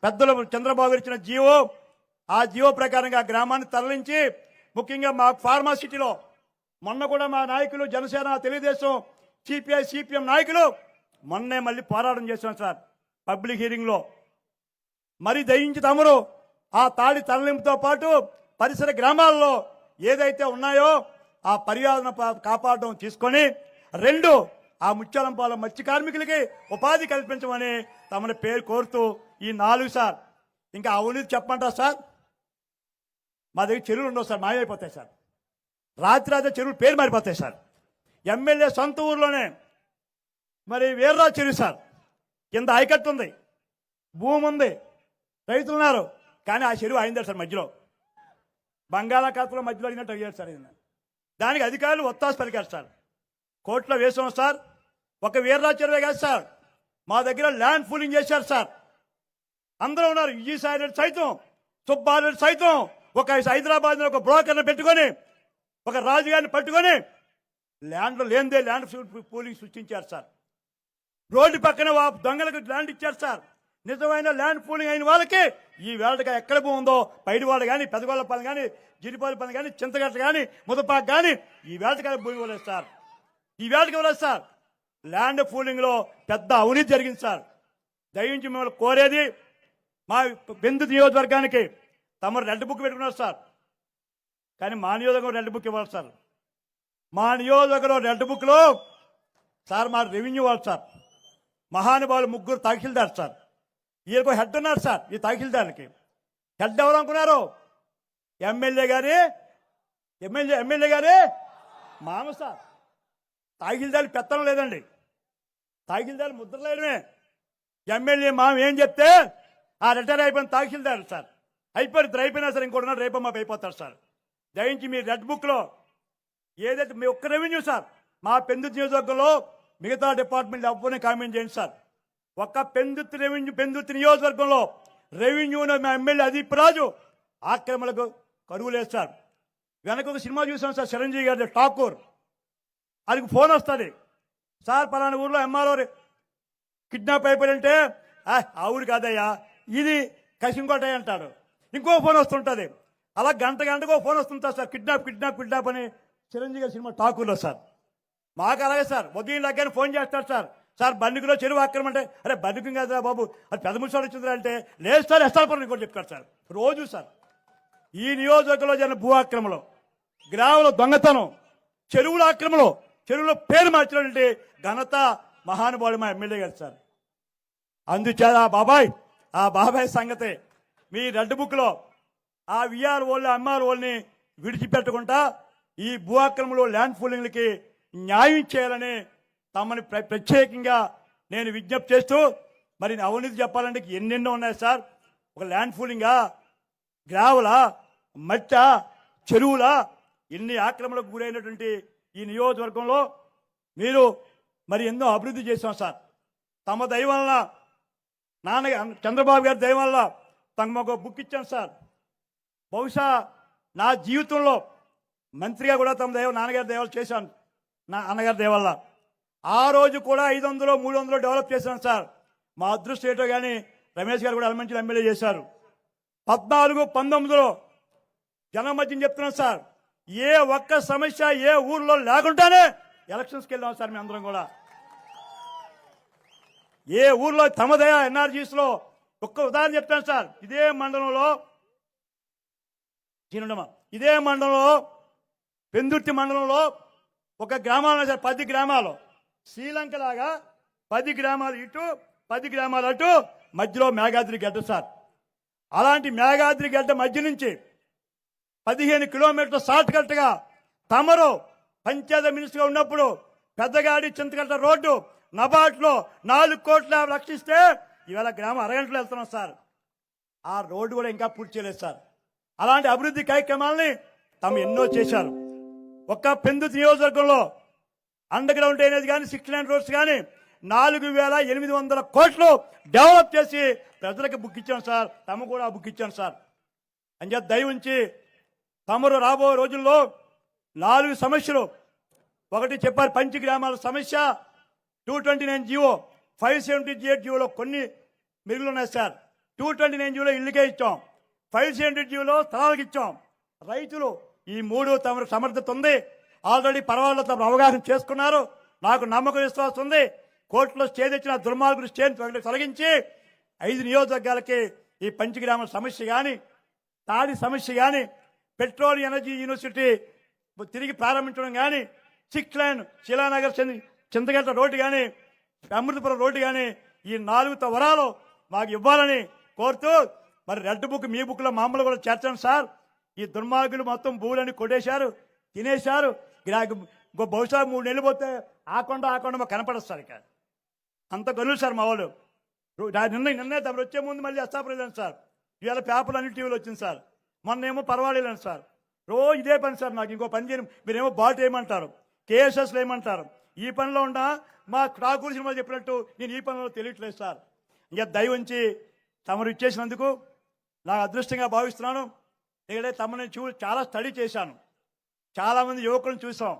పెద్దలు చంద్రబాబు ఇచ్చిన జీవో, ఆ జీవో ప్రకారంగా గ్రామాన్ని తరలించి ముఖ్యంగా మా ఫార్మాసిటీలో మొన్న కూడా మా నాయకులు జనసేన, తెలుగుదేశం, సిపిఐ, సిపిఎం నాయకులు మొన్నే మళ్ళీ పోరాటం చేశాం సార్ పబ్లిక్ హీరింగ్లో. మరి దయించి తమరు ఆ తాడి తరలింపుతో పాటు పరిసర గ్రామాల్లో ఏదైతే ఉన్నాయో ఆ పర్యావరణ కాపాడడం తీసుకొని, రెండు ఆ ముత్యాలంపాలెం మత్స్య కార్మికులకి ఉపాధి కల్పించమని తమని పేరు కోరుతూ ఈ 4 సార్. ఇంకా అవినీతి చెప్పమంటారు సార్? మా దగ్గర చెరువులు ఉండవు సార్, మాయమైపోతాయి సార్. రాత్రి చెరువులు పేరు మారిపోతాయి సార్. ఎమ్మెల్యే సొంత ఊర్లోనే మరి వీర్రాజు చెరువు సార్, కింద ఆయకట్టు ఉంది, భూమి ఉంది, రైతులు ఉన్నారు, కానీ ఆ చెరువు అయిందా సార్ మధ్యలో, బంగాళాఖాతంలో మధ్యలో అడిగినట్టు అడిగారు సార్. దానికి అధికారులు ఒత్తాసు పలికారు సార్. కోర్టులో వేసాం సార్. ఒక వీర్రాజు చెరువే కాదు సార్, మా దగ్గర ల్యాండ్ పూలింగ్ చేశారు సార్. అందరూ ఉన్నారు, విజయసాయి రెడ్డి సైతం, సుబ్బారెడ్డి సైతం, ఒక హైదరాబాద్ ఒక బ్రోకర్ని పెట్టుకొని, ఒక రాజుగారిని పట్టుకొని ల్యాండ్లో లేనిదే ల్యాండ్ పూలింగ్ సృష్టించారు సార్. రోడ్డు పక్కన దొంగలకు ల్యాండ్ ఇచ్చారు సార్. నిజమైన ల్యాండ్ పూలింగ్ అయిన వాళ్ళకి ఈ వేళగా ఎక్కడ భూమి ఉందో పైడివాడ కానీ, పెదగొల్లపల్లి కానీ, జిరిపాలపల్లి కానీ, చింతగట్ట కానీ, ముదపాకు కానీ ఈ వేళగా భూమి ఇవ్వలేదు సార్. ఈ వేళకి ఇవ్వలేదు సార్. ల్యాండ్ పూలింగ్ లో పెద్ద అవినీతి జరిగింది సార్. దయించి మిమ్మల్ని కోరేది, మా బెందు నియోజకవర్గానికి తమరు రెడ్ బుక్ పెట్టుకున్నారు సార్, కానీ మా నియోజకవర్గం రెడ్ బుక్ ఇవ్వాలి సార్. మా నియోజకవర్గం రెడ్ బుక్ లో సార్ మా రెవెన్యూ వాళ్ళు సార్, మహానుభావులు 3 తహసీల్దార్ సార్, వీళ్ళకు హెడ్ ఉన్నారు సార్. ఈ తహసీల్దార్కి హెడ్ ఎవరు అనుకున్నారు? ఎమ్మెల్యే గారి మామ సార్. తహసీల్దార్ పెత్తనం లేదండి, తహసీల్దార్ ముద్ర లేడమే. ఎమ్మెల్యే మామ ఏం చెప్తే ఆ రిటైర్ అయిపోయిన తహసీల్దార్ సార్. అయిపోయినా సార్ ఇంకోటి రేపు మాకు అయిపోతారు సార్. దయించి మీ రెడ్ బుక్ లో ఏదైతే మీ ఒక్క రెవెన్యూ సార్, మా పెందుర్తి నియోజకవర్గంలో మిగతా డిపార్ట్మెంట్ ఎవరిని కామెంట్ చేయండి సార్. ఒక్క పెందుర్తి నియోజకవర్గంలో రెవెన్యూలో మా ఎమ్మెల్యే అదీప్ రాజు ఆక్రమణకు కరువు లేదు సార్. వెనక ఒక సినిమా చూసాం సార్, చిరంజీవి గారి ఠాకూర్. అది ఫోన్ వస్తుంది సార్, పలానా ఊర్లో ఎంఆర్ఓ కిడ్నాప్ అయిపోయింటే ఆ ఊరు కాదయ్యా ఇది కసింకోట అంటాడు. ఇంకో ఫోన్ వస్తుంటుంది, అలా గంటకు ఫోన్ వస్తుంటుంది సార్, కిడ్నాప్ అని చిరంజీవి గారి సినిమా ఠాకూర్లో సార్. మాకు అలాగే సార్, ఉదయం లగ్గానే ఫోన్ చేస్తారు సార్, సార్ బండికులో చెరువు ఆక్రమణ అంటే, అరే బండికం కాదురా బాబు అది పెద్ద ముసలు వచ్చిందిరా అంటే, లేదు సార్ ఎస్ఆర్పురం ఇంకోటి చెప్తారు సార్. రోజు సార్ ఈ నియోజకవర్గంలో జరిగిన భూ ఆక్రమణలో, గ్రామంలో దొంగతనం, చెరువుల ఆక్రమణలో, చెరువులో పేరు మార్చినటువంటి ఘనత మహానుభావుడు మా ఎమ్మెల్యే గారు సార్. అందుచేత ఆ బాబాయ్ సంగతి మీ రెడ్ బుక్ లో ఆ విఆర్ఓల్ని, ఎంఆర్ఓల్ని విడిచిపెట్టకుండా ఈ భూ ఆక్రమణలో ల్యాండ్ పూలింగ్లకి న్యాయం చేయాలని తమని ప్రత్యేకంగా నేను విజ్ఞప్తి చేస్తూ, మరి అవినీతి చెప్పాలంటే ఎన్నెన్నో ఉన్నాయి సార్. ఒక ల్యాండ్ పూలింగా, గ్రావలా, మట్ట, చెరువులా, ఇన్ని ఆక్రమణకు గురైనటువంటి ఈ నియోజకవర్గంలో మీరు మరి ఎన్నో అభివృద్ధి చేశాం సార్. తమ దయ వలన, చంద్రబాబు గారి దయ వల్ల తమ ఒక బుక్ ఇచ్చాను సార్. బహుశా నా జీవితంలో మంత్రిగా కూడా తమ నాన్నగారి దయవల్ల చేశాను, నా అన్నగారి దయ వల్ల. ఆ రోజు కూడా 500, 300 డెవలప్ చేశాను సార్. మా అదృష్టం ఏంటో కానీ రమేష్ గారు కూడా ఎలమంచిలో ఎమ్మెల్యే చేశారు. 14, 19లో జనం మధ్యని చెప్తున్నాం సార్, ఏ ఒక్క సమస్య ఏ ఊర్లో లేకుండానే ఎలక్షన్స్కి వెళ్ళాం సార్. మేము అందరం కూడా ఏ ఊర్లో తమదయ ఎన్ఆర్జీస్ లో ఒక్క ఉదాహరణ చెప్తాను సార్. ఇదే మండలంలో పెందుర్తి మండలంలో ఒక గ్రామాలు సార్, 10 గ్రామాలు శ్రీలంక లాగా 10 గ్రామాలు ఇటు 10 గ్రామాలు అటు, మధ్యలో మేఘాద్రి గడ్డ సార్. అలాంటి మేఘాద్రి గడ్డ మధ్య నుంచి 15 కిలోమీటర్ల షార్ట్ కట్ గా తమరు పంచాయతీ మినిస్టర్గా ఉన్నప్పుడు పెద్దగాడి చింతకట్ట రోడ్డు నబార్డ్లో 4 కోట్ల లక్షిస్తే ఇవాళ గ్రామం అరగంటలో వెళ్తున్నాం సార్. ఆ రోడ్డు కూడా ఇంకా పూర్తి చేయలేదు సార్. అలాంటి అభివృద్ధి కార్యక్రమాలని తమ ఎన్నో చేశారు. ఒక్క పెందుర్తి నియోజకవర్గంలో అండర్ గ్రౌండ్ డ్రైనేజ్ కానీ, 6 లైన్ రోడ్స్ కానీ 4,800 కోట్లు డెవలప్ చేసి ప్రజలకు బుక్ ఇచ్చాను సార్. తమ కూడా బుక్ ఇచ్చాను సార్. అని చెప్పి దయ ఉంచి తమరు రాబోయే రోజుల్లో 4 సమస్యలు, ఒకటి చెప్పారు పంచ గ్రామాల సమస్య, 229 జీవో, 578 జీవోలో కొన్ని మిగులు ఉన్నాయి సార్. 229 ఇళ్ళకే ఇచ్చాం, 570 స్థలాలకు ఇచ్చాం. రైతులు ఈ 3 తమ సమర్థత ఉంది. ఆల్రెడీ పర్వాలేదు, తమ అవగాహన చేసుకున్నారు. నాకు నమ్మకం విశ్వాసం ఉంది. కోర్టులో స్టే తెచ్చిన దుర్మార్గులు స్టేని తొలగించి 5 నియోజకవర్గాలకి ఈ పంచగ్రామ సమస్య కానీ, తాడి సమస్య కానీ, పెట్రోల్ ఎనర్జీ యూనివర్సిటీ తిరిగి ప్రారంభించడం కానీ, 6 లైన్ శిలానగర్ చింతగట్ట రోడ్డు కానీ, అమృతపురం రోడ్డు కానీ, ఈ 4 వరాలు మాకు ఇవ్వాలని కోరుతూ, మరి రెడ్ బుక్ మీ బుక్లో మామూలు కూడా చేర్చాను సార్. ఈ దుర్మార్గులు మొత్తం భూములన్నీ కొట్టేశారు, తినేశారు. ఇంకో బహుశా 3 నెలలు పోతే ఆకుండా మాకు కనపడదు సార్. ఇక అంత గనులు సార్ మా వాళ్ళు. నిన్నే తమరు వచ్చే ముందు మళ్ళీ అస్తాపలేదు సార్. ఇవాళ పేపర్లు అన్ని టీవీలో వచ్చింది సార్. మొన్నేమో పర్వాలేదు సార్. రోజు ఇదే పని సార్. నాకు ఇంకో పని చేయను. మీరేమో బాట్ వేయమంటారు, కేఎస్ఎస్లు వేయమంటారు. ఈ పనిలో ఉన్నా మా ఠాకూర్ సినిమా చెప్పినట్టు నేను ఈ పనిలో తెలియట్లేదు సార్. ఇంకా దయ ఉంచి తమరు ఇచ్చేసినందుకు నాకు అదృష్టంగా భావిస్తున్నాను. ఎందుకంటే తమని చాలా స్టడీ చేశాను, చాలామంది యువకులను చూసాం.